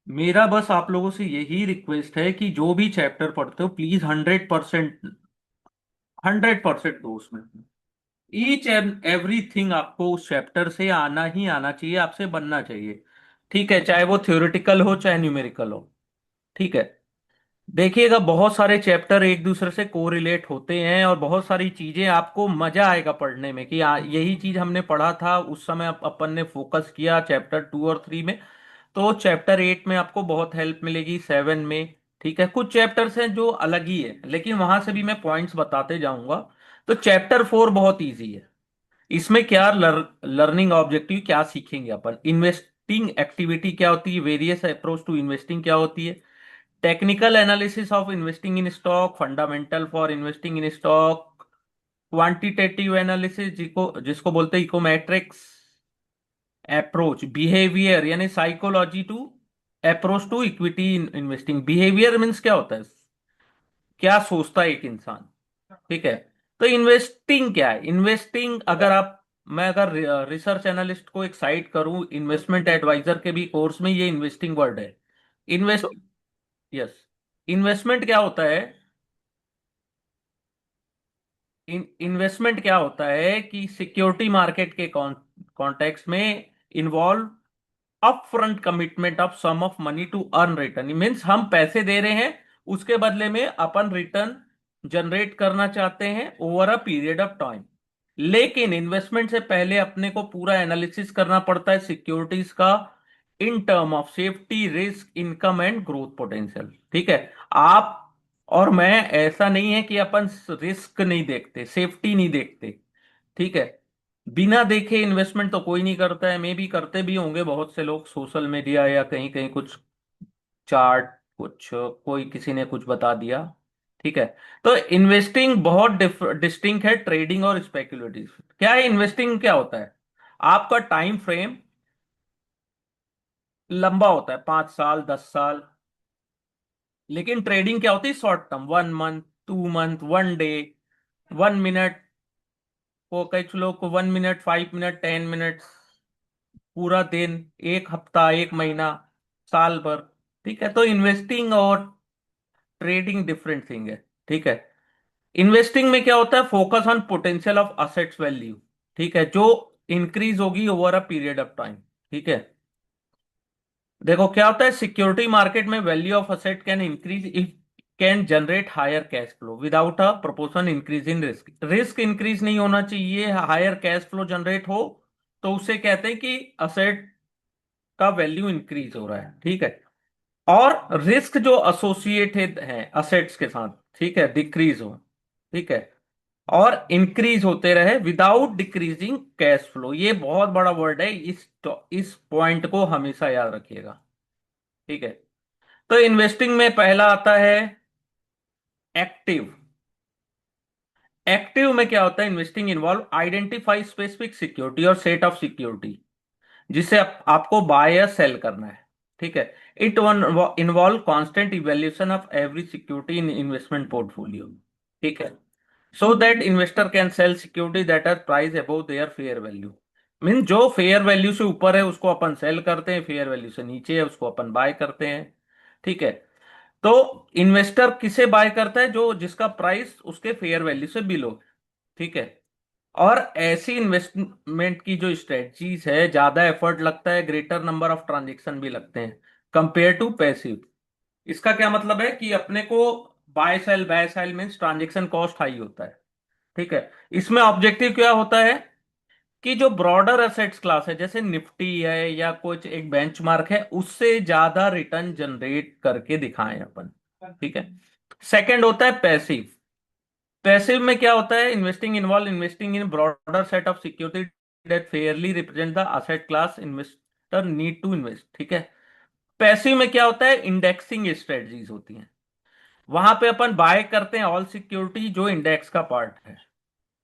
मेरा बस आप लोगों से यही रिक्वेस्ट है कि जो भी चैप्टर पढ़ते हो प्लीज 100%, 100% दो उसमें। ईच एंड एवरीथिंग आपको उस चैप्टर से आना ही आना चाहिए, आपसे बनना चाहिए। ठीक है, चाहे वो थ्योरेटिकल हो चाहे न्यूमेरिकल हो। ठीक है। देखिएगा, बहुत सारे चैप्टर एक दूसरे से कोरिलेट होते हैं और बहुत सारी चीजें आपको मजा आएगा पढ़ने में कि यही चीज हमने पढ़ा था उस समय, अपन ने फोकस किया चैप्टर 2 और 3 में। तो चैप्टर 8 में आपको बहुत हेल्प मिलेगी, 7 में। ठीक है, कुछ चैप्टर्स हैं जो अलग ही है, लेकिन वहां से भी मैं पॉइंट्स बताते जाऊंगा। तो चैप्टर 4 बहुत इजी है। इसमें क्या लर्निंग ऑब्जेक्टिव क्या सीखेंगे अपन, इन्वेस्टिंग एक्टिविटी क्या होती है, वेरियस अप्रोच टू इन्वेस्टिंग क्या होती है, technical analysis of investing in stock, fundamental for investing in stock, quantitative analysis जिसको जिसको बोलते हैं इकोमेट्रिक्स अप्रोच, बिहेवियर यानी psychology to approach to equity investing. Behaviour means क्या होता है, क्या सोचता है एक इंसान। ठीक है। तो इन्वेस्टिंग क्या है, इन्वेस्टिंग अगर आप, मैं अगर रिसर्च एनालिस्ट को एक साइट करूं, इन्वेस्टमेंट एडवाइजर के भी कोर्स में ये इन्वेस्टिंग वर्ड है। Invest, yes. इन्वेस्टमेंट क्या होता है, इन्वेस्टमेंट क्या होता है कि सिक्योरिटी मार्केट के कॉन्टेक्स्ट में involve upfront commitment of some of money to earn return. Means हम पैसे दे रहे हैं, उसके बदले में अपन रिटर्न जनरेट करना चाहते हैं over a period of time. लेकिन इन्वेस्टमेंट से पहले अपने को पूरा एनालिसिस करना पड़ता है सिक्योरिटीज का, in term of safety, risk, income and growth potential. ठीक है। आप और मैं, ऐसा नहीं है कि अपन रिस्क नहीं देखते, सेफ्टी नहीं देखते। ठीक है। बिना देखे इन्वेस्टमेंट तो कोई नहीं करता है, मे भी करते भी होंगे बहुत से लोग सोशल मीडिया या कहीं कहीं, कुछ चार्ट, कुछ कोई किसी ने कुछ बता दिया। ठीक है। तो इन्वेस्टिंग बहुत डिस्टिंक्ट है ट्रेडिंग और स्पेकुलेटिव। क्या है इन्वेस्टिंग, क्या होता है, आपका टाइम फ्रेम लंबा होता है, 5 साल 10 साल। लेकिन ट्रेडिंग क्या होती है, short term, 1 month, 2 month, 1 day, 1 minute. को कई लोग को 1 मिनट, 5 मिनट, 10 मिनट, पूरा दिन, एक हफ्ता, एक महीना, साल भर। ठीक है। तो इन्वेस्टिंग और ट्रेडिंग डिफरेंट थिंग है। ठीक है। इन्वेस्टिंग में क्या होता है, focus on potential of assets value. ठीक है, जो इंक्रीज होगी over a period of time. ठीक है। देखो क्या होता है, सिक्योरिटी मार्केट में value of asset can increase if can generate higher cash flow without a proportion increase in risk. Risk increase नहीं होना चाहिए, हायर कैश फ्लो जनरेट हो, तो उसे कहते हैं कि असेट का वैल्यू इंक्रीज हो रहा है। ठीक है। और रिस्क जो एसोसिएटेड है असेट्स के साथ, ठीक है, डिक्रीज हो। ठीक है। और इंक्रीज होते रहे विदाउट डिक्रीजिंग कैश फ्लो, ये बहुत बड़ा वर्ड है, इस पॉइंट को हमेशा याद रखिएगा। ठीक है। तो इन्वेस्टिंग में पहला आता है एक्टिव। एक्टिव में क्या होता है, investing involve identify specific security और सेट ऑफ सिक्योरिटी जिसे आपको बाय या सेल करना है। ठीक है। It involve constant evaluation of every security in investment portfolio. ठीक है। So that investor can sell security that are price above their fair value. Mean जो फेयर वैल्यू से ऊपर है उसको अपन सेल करते हैं, फेयर वैल्यू से नीचे है उसको अपन बाय करते हैं। ठीक है। तो इन्वेस्टर किसे बाय करता है, जो जिसका प्राइस उसके फेयर वैल्यू से बिलो। ठीक है। और ऐसी इन्वेस्टमेंट की जो स्ट्रेटजीज है, ज्यादा एफर्ट लगता है, ग्रेटर नंबर ऑफ ट्रांजेक्शन भी लगते हैं कंपेयर टू पैसिव। इसका क्या मतलब है कि अपने को buy sell means transaction cost high होता है। ठीक है। इसमें ऑब्जेक्टिव क्या होता है कि जो ब्रॉडर एसेट्स क्लास है जैसे निफ्टी है या कुछ एक बेंचमार्क है, उससे ज्यादा रिटर्न जनरेट करके दिखाएं अपन। ठीक है। सेकंड होता है पैसिव। पैसिव में क्या होता है, investing involve investing in broader set of security that fairly represent the asset class investor need to invest. ठीक है। पैसिव में क्या होता है, इंडेक्सिंग स्ट्रेटजीज होती हैं, वहां पे अपन बाय करते हैं ऑल सिक्योरिटी जो इंडेक्स का पार्ट है।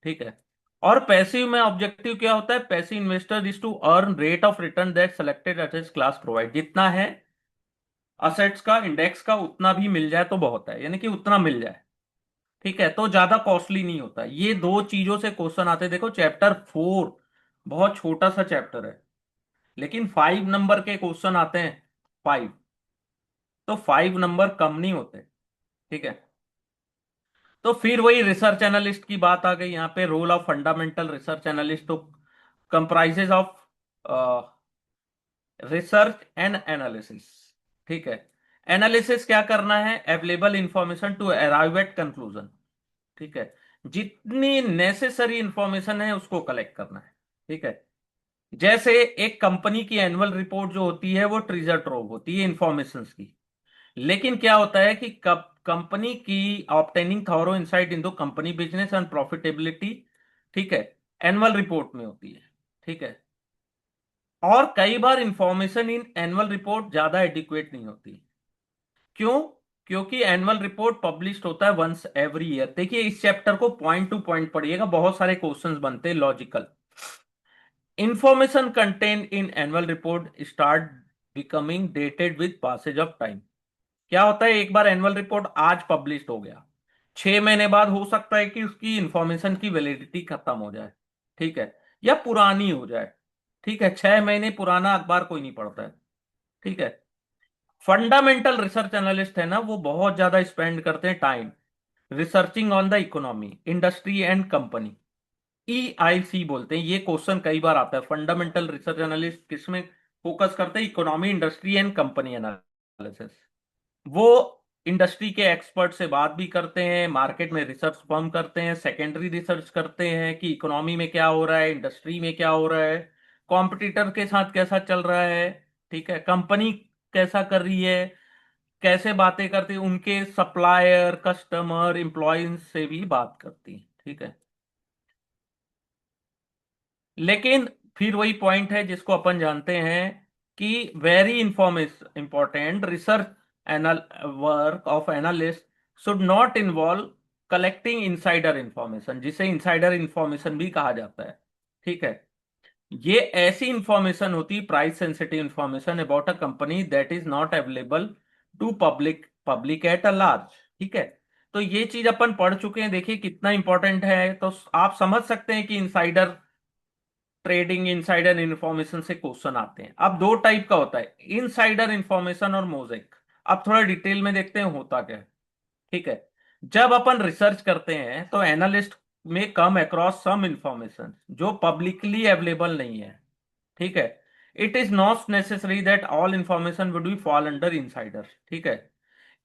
ठीक है। और पैसिव में ऑब्जेक्टिव क्या होता है, passive investor is to earn rate of return that selected assets class provide. जितना है असेट्स का इंडेक्स का उतना भी मिल जाए तो बहुत है, यानी कि उतना मिल जाए। ठीक है। तो ज्यादा कॉस्टली नहीं होता। ये दो चीजों से क्वेश्चन आते हैं। देखो चैप्टर 4 बहुत छोटा सा चैप्टर है, लेकिन 5 नंबर के क्वेश्चन आते हैं। 5। तो 5 नंबर कम नहीं होते। ठीक है। तो फिर वही रिसर्च एनालिस्ट की बात आ गई यहाँ पे, role of fundamental research analyst तो comprises of research and analysis. ठीक है। एनालिसिस क्या करना है, available information to arrive at conclusion. ठीक है। जितनी नेसेसरी इंफॉर्मेशन है उसको कलेक्ट करना है। ठीक है। जैसे एक कंपनी की एनुअल रिपोर्ट जो होती है वो ट्रीजर ट्रोव होती है इंफॉर्मेशन की। लेकिन क्या होता है कि कब कंपनी की obtaining thorough insight in the company business and profitability, ठीक है, एनुअल रिपोर्ट में होती है। ठीक है। और कई बार इंफॉर्मेशन इन एनुअल रिपोर्ट ज्यादा एडिक्वेट नहीं होती। क्यों? क्योंकि एनुअल रिपोर्ट पब्लिश होता है वंस एवरी ईयर। देखिए इस चैप्टर को पॉइंट टू पॉइंट पढ़िएगा, बहुत सारे क्वेश्चंस बनते हैं logical. Information contain in annual report start becoming dated with passage of time. क्या होता है, एक बार एनुअल रिपोर्ट आज पब्लिश हो गया, 6 महीने बाद हो सकता है कि उसकी इंफॉर्मेशन की वैलिडिटी खत्म हो जाए। ठीक है। या पुरानी हो जाए। ठीक है। 6 महीने पुराना अखबार कोई नहीं पढ़ता है। ठीक है। फंडामेंटल रिसर्च एनालिस्ट है ना, वो बहुत ज्यादा स्पेंड करते हैं time researching on the economy, industry and company. EIC बोलते हैं। ये क्वेश्चन कई बार आता है, फंडामेंटल रिसर्च एनालिस्ट किसमें फोकस करते हैं, economy, industry and company analysis. वो इंडस्ट्री के एक्सपर्ट से बात भी करते हैं, मार्केट में रिसर्च फर्म करते हैं, सेकेंडरी रिसर्च करते हैं कि इकोनॉमी में क्या हो रहा है, इंडस्ट्री में क्या हो रहा है, कॉम्पिटिटर के साथ कैसा चल रहा है। ठीक है। कंपनी कैसा कर रही है, कैसे बातें करती है, उनके सप्लायर, कस्टमर, एम्प्लॉयज से भी बात करती है। ठीक है। लेकिन फिर वही पॉइंट है जिसको अपन जानते हैं कि very information important research anal work of analyst should not involve collecting insider information, जिसे इनसाइडर इंफॉर्मेशन भी कहा जाता है। ठीक है। ये ऐसी इंफॉर्मेशन होती है, price sensitive information about a company that is not available to public public at a large. ठीक है। तो ये चीज अपन पढ़ चुके हैं, देखिए कितना इंपॉर्टेंट है। तो आप समझ सकते हैं कि इनसाइडर ट्रेडिंग, इनसाइडर इंफॉर्मेशन से क्वेश्चन आते हैं। अब दो टाइप का होता है, इनसाइडर इंफॉर्मेशन और मोजेक। अब थोड़ा डिटेल में देखते हैं होता क्या है। ठीक है। जब अपन रिसर्च करते हैं तो एनालिस्ट में कम अक्रॉस सम इंफॉर्मेशन जो पब्लिकली अवेलेबल नहीं है। ठीक है। It is not necessary that all information would be fall under insider. ठीक है।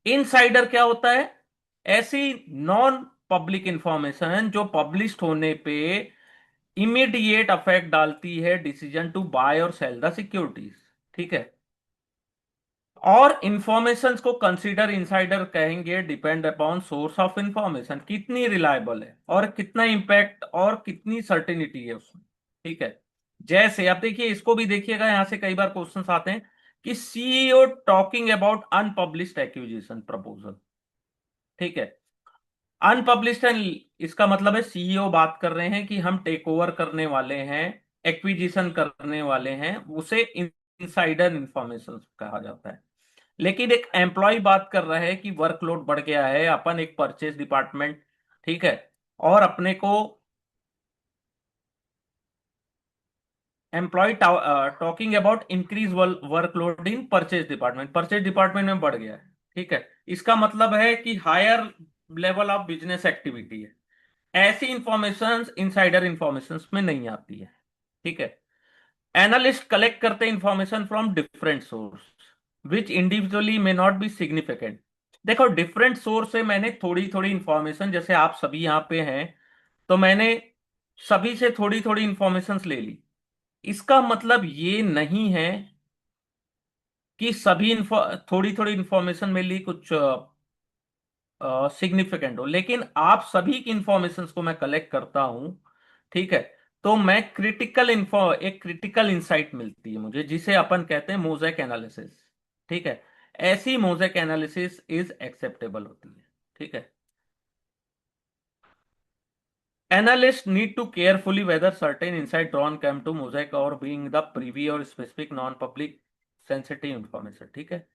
इनसाइडर क्या होता है, ऐसी नॉन पब्लिक इंफॉर्मेशन जो पब्लिश होने पे इमीडिएट अफेक्ट डालती है डिसीजन टू बाय और सेल द सिक्योरिटीज। ठीक है। और इंफॉर्मेशन को कंसीडर इनसाइडर कहेंगे depend upon source of information, कितनी रिलायबल है और कितना इंपैक्ट और कितनी सर्टेनिटी है उसमें। ठीक है। जैसे आप देखिए, इसको भी देखिएगा, यहां से कई बार क्वेश्चंस आते हैं कि CEO talking about unpublished acquisition proposal. ठीक है। अनपब्लिश्ड, इसका मतलब है CEO बात कर रहे हैं कि हम टेक ओवर करने वाले हैं, एक्विजिशन करने वाले हैं, उसे इनसाइडर इंफॉर्मेशन कहा जाता है। लेकिन एक एम्प्लॉय बात कर रहा है कि वर्कलोड बढ़ गया है, अपन एक परचेज डिपार्टमेंट, ठीक है, और अपने को employ talking about increase workload in purchase department, purchase department में बढ़ गया है। ठीक है। इसका मतलब है कि higher level of business activity है। ऐसी इंफॉर्मेशन इनसाइडर इंफॉर्मेशन में नहीं आती है। ठीक है। एनालिस्ट कलेक्ट करते हैं information from different source which individually may not be significant. देखो डिफरेंट सोर्स से मैंने थोड़ी थोड़ी इंफॉर्मेशन, जैसे आप सभी यहाँ पे हैं तो मैंने सभी से थोड़ी थोड़ी इंफॉर्मेशन ले ली। इसका मतलब ये नहीं है कि सभी थोड़ी थोड़ी इंफॉर्मेशन मेरे लिए कुछ सिग्निफिकेंट हो, लेकिन आप सभी की इंफॉर्मेशन को मैं कलेक्ट करता हूं। ठीक है। तो मैं क्रिटिकल इंफो एक क्रिटिकल इंसाइट मिलती है मुझे, जिसे अपन कहते हैं मोज़ेक एनालिसिस। ठीक है। ऐसी मोज़ेक एनालिसिस इज एक्सेप्टेबल होती है। ठीक है। Analysts need to carefully whether certain insight drawn come to mosaic or being the privy or specific non-public sensitive information। ठीक है।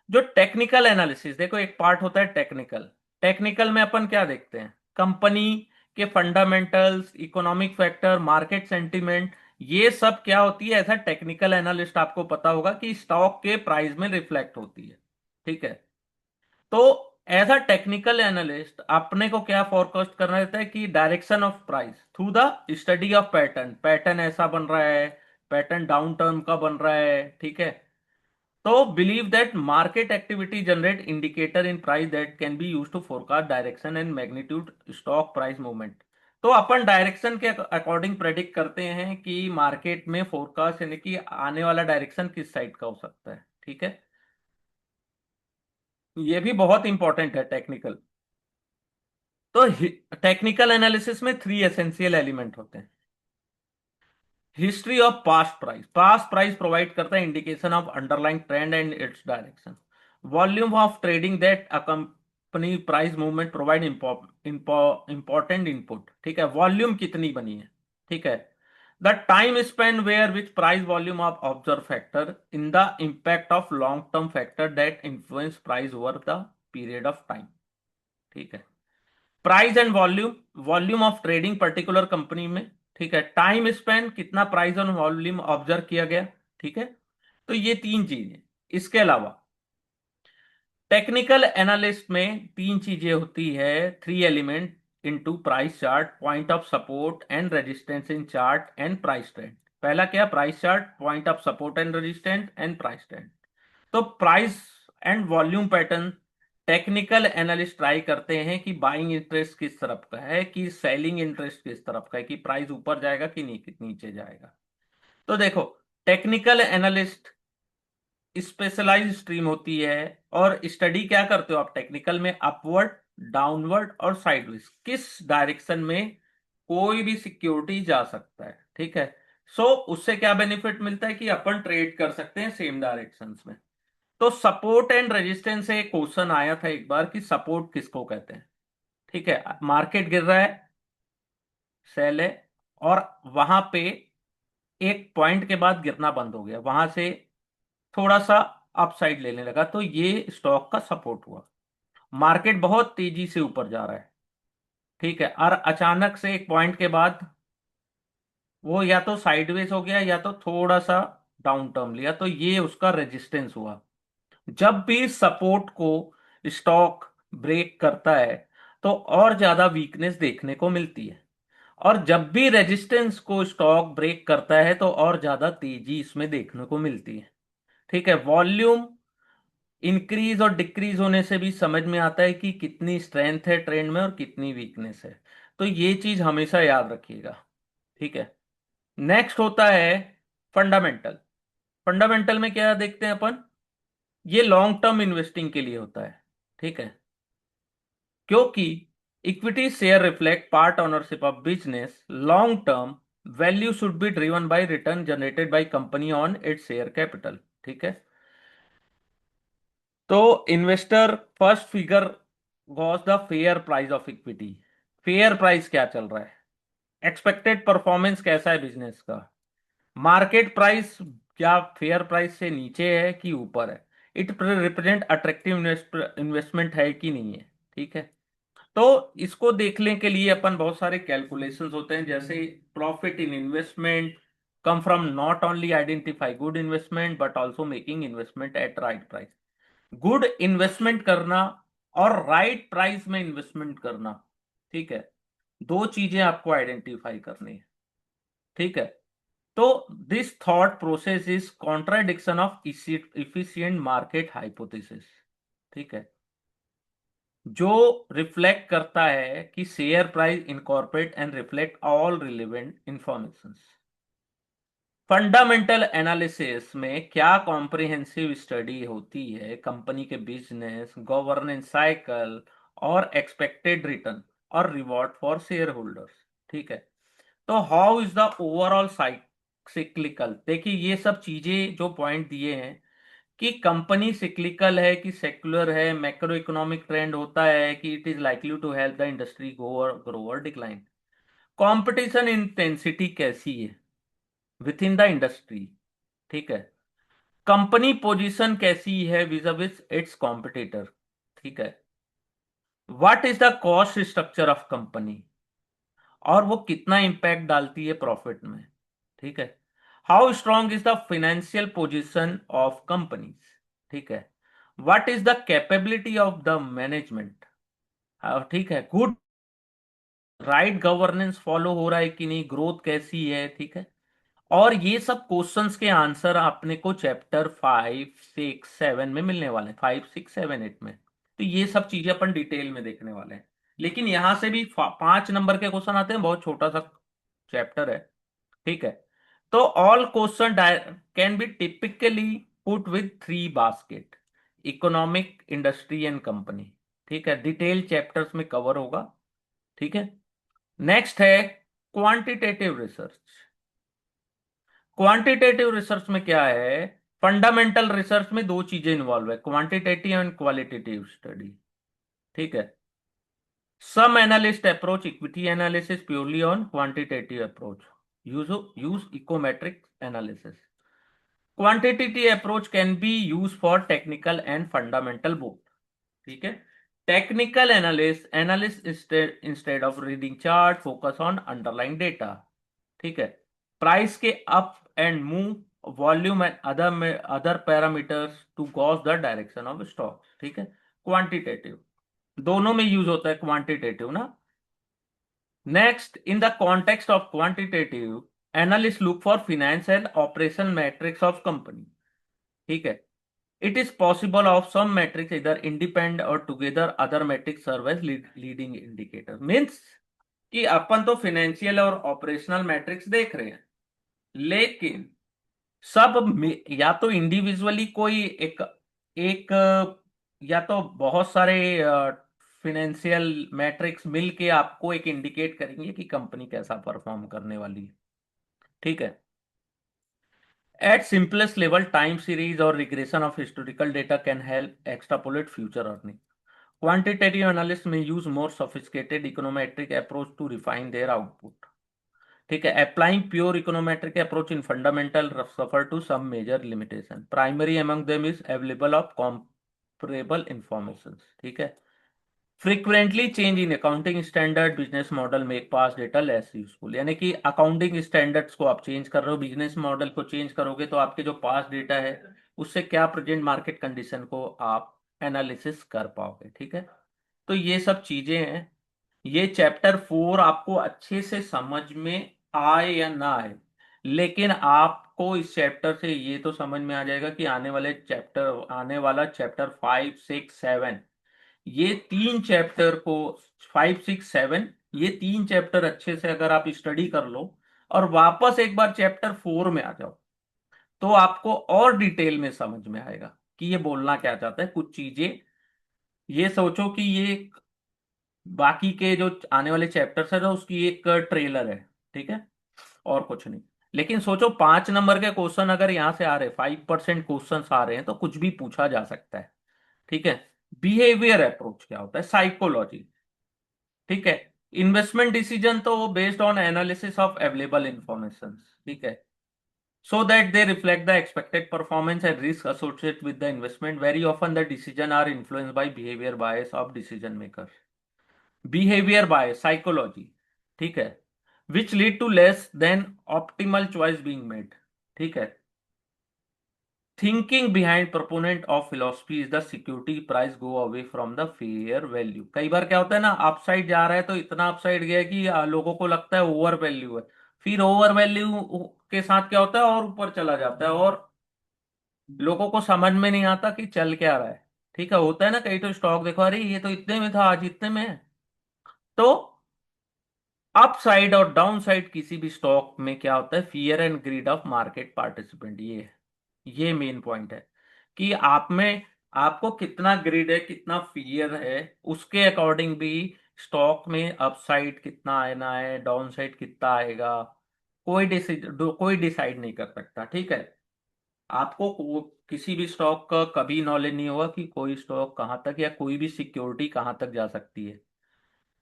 जो टेक्निकल एनालिसिस, देखो एक पार्ट होता है टेक्निकल। टेक्निकल में अपन क्या देखते हैं, कंपनी के fundamentals, economic factor, market sentiment, ये सब क्या होती है, ऐसा टेक्निकल एनालिस्ट आपको पता होगा कि स्टॉक के प्राइस में रिफ्लेक्ट होती है। ठीक है। तो एज अ टेक्निकल एनालिस्ट अपने को क्या फोरकास्ट करना रहता है कि direction of price through the study of pattern, pattern ऐसा बन रहा है, पैटर्न डाउन टर्न का बन रहा है, ठीक है। तो believe that market activity generate indicator in price that can be use to forecast direction and magnitude stock price movement. तो अपन डायरेक्शन के अकॉर्डिंग प्रेडिक्ट करते हैं कि मार्केट में फोरकास्ट यानी कि आने वाला डायरेक्शन किस साइड का हो सकता है, ठीक है। ये भी बहुत इंपॉर्टेंट है टेक्निकल। तो टेक्निकल एनालिसिस में थ्री एसेंशियल एलिमेंट होते हैं। History of past price provide करता है indication of underlying trend and its direction. Volume of trading that company price movement provide important input, ठीक है, वॉल्यूम कितनी बनी है, ठीक है। The time spend where which price volume of observe factor in the impact of long term factor that influence price over the period of time, ठीक है। Price and volume, volume of trading particular company में, ठीक है। Time spend कितना price और volume observe किया गया, ठीक है। तो ये तीन चीजें। इसके अलावा टेक्निकल एनालिस्ट में तीन चीजें होती है, three element into price chart, point of support and resistance in chart and price trend. पहला क्या, price chart, point of support and resistance and price trend. तो price and volume pattern technical analyst try करते हैं कि buying interest किस तरफ का है, कि सेलिंग इंटरेस्ट किस तरफ का है, कि प्राइस ऊपर जाएगा कि नीचे जाएगा। तो देखो, टेक्निकल एनालिस्ट स्पेशलाइज स्ट्रीम होती है, और स्टडी क्या करते हो आप टेक्निकल में, अपवर्ड, डाउनवर्ड और साइडवेज, किस डायरेक्शन में कोई भी सिक्योरिटी जा सकता है, ठीक है। सो उससे क्या बेनिफिट मिलता है कि अपन ट्रेड कर सकते हैं सेम डायरेक्शंस में। तो सपोर्ट एंड रेजिस्टेंस से एक क्वेश्चन आया था एक बार कि सपोर्ट किसको कहते हैं, ठीक है। मार्केट गिर रहा है, सेल है, और वहां पे एक पॉइंट के बाद गिरना बंद हो गया, वहां से थोड़ा सा अपसाइड लेने लगा, तो ये स्टॉक का सपोर्ट हुआ। मार्केट बहुत तेजी से ऊपर जा रहा है, ठीक है, और अचानक से एक पॉइंट के बाद वो या तो साइडवेज हो गया या तो थोड़ा सा डाउन टर्न लिया, तो ये उसका रेजिस्टेंस हुआ। जब भी सपोर्ट को स्टॉक ब्रेक करता है तो और ज्यादा वीकनेस देखने को मिलती है, और जब भी रेजिस्टेंस को स्टॉक ब्रेक करता है तो और ज्यादा तेजी इसमें देखने को मिलती है, ठीक है। वॉल्यूम इंक्रीज और डिक्रीज होने से भी समझ में आता है कि कितनी स्ट्रेंथ है ट्रेंड में और कितनी वीकनेस है। तो ये चीज हमेशा याद रखिएगा, ठीक है। नेक्स्ट होता है फंडामेंटल। फंडामेंटल में क्या देखते हैं अपन, ये लॉन्ग टर्म इन्वेस्टिंग के लिए होता है, ठीक है। क्योंकि equity share reflect part ownership of business, long term value should be driven by return generated by company on its share capital, ठीक है। तो investor first figure Gauss the fair price of equity. Fair price क्या चल रहा है, expected performance कैसा है business का, मार्केट प्राइस क्या फेयर प्राइस से नीचे है कि ऊपर है, इट रिप्रेजेंट अट्रैक्टिव इन्वेस्टमेंट है कि नहीं है, ठीक है। तो इसको देखने के लिए अपन बहुत सारे कैलकुलेशंस होते हैं, जैसे profit in investment come from not only identify good investment but also making investment at right price. Good investment करना और राइट प्राइस में इन्वेस्टमेंट करना, ठीक है, दो चीजें आपको आइडेंटिफाई करनी है, ठीक है। तो this thought process is contradiction of efficient market hypothesis, ठीक है, जो रिफ्लेक्ट करता है कि share price incorporate and reflect all relevant information. Fundamental analysis में क्या कॉम्प्रिहेंसिव स्टडी होती है कंपनी के बिजनेस, गवर्नेंस साइकिल और एक्सपेक्टेड रिटर्न और रिवॉर्ड फॉर शेयर होल्डर्स, ठीक है। तो how is the overall cyclical, देखिए ये सब चीजें जो पॉइंट दिए हैं कि कंपनी सिक्लिकल है कि सेक्युलर है, मैक्रो इकोनॉमिक ट्रेंड होता है कि it is likely to help the industry grow और डिक्लाइन, कंपटीशन इंटेंसिटी कैसी है विद इन द इंडस्ट्री, ठीक है, कंपनी पोजीशन कैसी है विज़ इट्स कॉम्पिटिटर, ठीक है, what is the cost structure of company और वो कितना इंपैक्ट डालती है प्रॉफिट में, ठीक है, how strong is the financial position of companies, ठीक है, what is the capability of the management, ठीक है, गुड राइट गवर्नेंस फॉलो हो रहा है कि नहीं, ग्रोथ कैसी है, ठीक है। और ये सब क्वेश्चंस के आंसर अपने को चैप्टर 5, 6, 7 में मिलने वाले हैं, 5, 6, 7, 8 में। तो ये सब चीजें अपन डिटेल में देखने वाले हैं। लेकिन यहां से भी 5 नंबर के क्वेश्चन आते हैं, बहुत छोटा सा चैप्टर है, ठीक है। तो all question can be typically put with 3 basket, economic, industry and company, ठीक है। डिटेल चैप्टर्स में कवर होगा, ठीक है। नेक्स्ट है क्वांटिटेटिव रिसर्च। क्वांटिटेटिव रिसर्च में क्या है, फंडामेंटल रिसर्च में दो चीजें इन्वॉल्व है, क्वांटिटेटिव एंड क्वालिटेटिव स्टडी, ठीक है। Some analyst approach equity analysis purely on quantitative approach, use econometric analysis. Quantitative approach can be use for technical and fundamental both, ठीक है। Technical analyst instead of reading chart focus on underline data, ठीक है। Price के up and move, volume and other parameters to guess the direction of stock, ठीक है। Quantitative दोनों में use होता है क्वांटिटेटिव ना। Next, in the context of quantitative, analyst look for finance and operation metrics of company, ठीक है। It is possible of some metrics इधर इंडिपेंडेंट और together other metrics serve as leading indicator, means कि अपन तो financial और operational matrix देख रहे हैं, लेकिन या तो इंडिविजुअली कोई एक एक या तो बहुत सारे फिनेंशियल मैट्रिक्स मिलके आपको एक इंडिकेट करेंगे कि कंपनी कैसा परफॉर्म करने वाली है, ठीक है। At simplest level, time series और regression of historical data can help extrapolate future earning. Quantitative analysts may use more sophisticated econometric approach to refine their output, ठीक है। Applying pure econometric approach in fundamental suffer to some major limitation, primary among them is available of comparable information, ठीक है। Frequently change in accounting standard business model make past data less useful, यानी कि accounting standards को आप change कर रहे हो, business model को चेंज करोगे तो आपके जो पास डेटा है उससे क्या प्रेजेंट मार्केट कंडीशन को आप एनालिसिस कर पाओगे, ठीक है। तो ये सब चीजें हैं। ये चैप्टर 4 आपको अच्छे से समझ में आए या ना आए, लेकिन आपको इस चैप्टर से ये तो समझ में आ जाएगा कि आने वाला चैप्टर 5, 6, 7, ये 3 चैप्टर को, 5, 6, 7, ये 3 चैप्टर अच्छे से अगर आप स्टडी कर लो और वापस एक बार चैप्टर 4 में आ जाओ, तो आपको और डिटेल में समझ में आएगा कि ये बोलना क्या चाहता है। कुछ चीजें ये सोचो कि ये बाकी के जो आने वाले चैप्टर्स है ना उसकी एक ट्रेलर है, ठीक है, और कुछ नहीं। लेकिन सोचो 5 नंबर के क्वेश्चन अगर यहां से आ रहे, 5% क्वेश्चन आ रहे हैं तो कुछ भी पूछा जा सकता है, ठीक है। बिहेवियर अप्रोच क्या होता है, साइकोलॉजी, ठीक है। इन्वेस्टमेंट डिसीजन तो based on analysis of available information, ठीक है, so that they reflect the expected performance and risk associated with the investment. Very often the decision are influenced by behavior bias of decision makers, behaviour by psychology, ठीक है, which lead to less than optimal choice being made, ठीक है। Thinking behind proponent of philosophy is the security price go away from the fair value. कई बार क्या होता है ना, अपसाइड जा रहा है तो इतना अपसाइड गया है कि लोगों को लगता है ओवर वैल्यू है, फिर ओवर वैल्यू के साथ क्या होता है और ऊपर चला जाता है और लोगों को समझ में नहीं आता कि चल क्या रहा है, ठीक है। होता है ना, कई तो स्टॉक देखो, अरे ये तो इतने में था आज इतने में है। तो अप साइड और डाउन साइड किसी भी स्टॉक में क्या होता है, fear and greed of market participant, ये मेन पॉइंट है कि आप में आपको कितना ग्रीड है, कितना फियर है, उसके अकॉर्डिंग भी स्टॉक में अप साइड कितना आना है, डाउन साइड कितना आएगा, कोई डिसाइड नहीं कर सकता, ठीक है। आपको किसी भी स्टॉक का कभी नॉलेज नहीं होगा कि कोई स्टॉक कहाँ तक या कोई भी सिक्योरिटी कहाँ तक जा सकती है।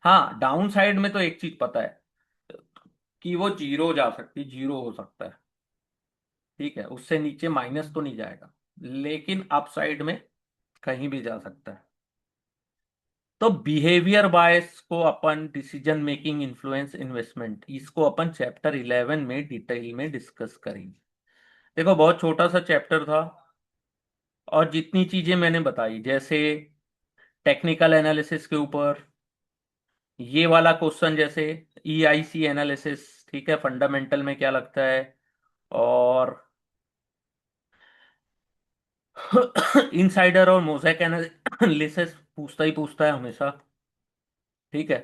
हाँ, डाउन साइड में तो एक चीज पता है कि वो जीरो जा सकती, जीरो हो सकता है, ठीक है, उससे नीचे माइनस तो नहीं जाएगा, लेकिन अप साइड में कहीं भी जा सकता है। तो बिहेवियर बायस को अपन डिसीजन मेकिंग इन्फ्लुएंस इन्वेस्टमेंट, इसको अपन चैप्टर 11 में डिटेल में डिस्कस करेंगे। देखो बहुत छोटा सा चैप्टर था और जितनी चीजें मैंने बताई, जैसे टेक्निकल एनालिसिस के ऊपर, ये वाला क्वेश्चन जैसे ईआईसी एनालिसिस, ठीक है, फंडामेंटल में क्या लगता है, और इनसाइडर और मोज़ेक एनालिसिस पूछता है हमेशा, ठीक है।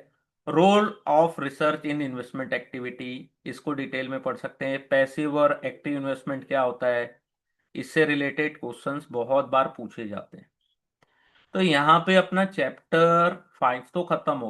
Role of research in investment activity, इसको डिटेल में पढ़ सकते हैं। पैसिव और एक्टिव इन्वेस्टमेंट क्या होता है, इससे रिलेटेड क्वेश्चंस बहुत बार पूछे जाते हैं। तो यहाँ पे अपना चैप्टर 5 तो खत्म हो गया।